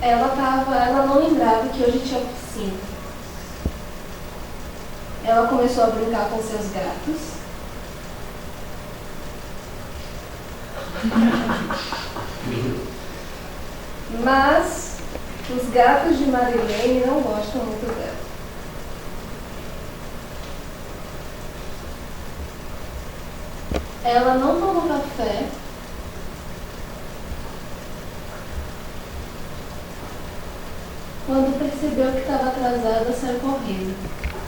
Ela não lembrava que hoje tinha piscina. Ela começou a brincar com seus gatos. Mas os gatos de Marilene não gostam muito dela. Ela não tomou café. Quando percebeu que estava atrasada, saiu correndo.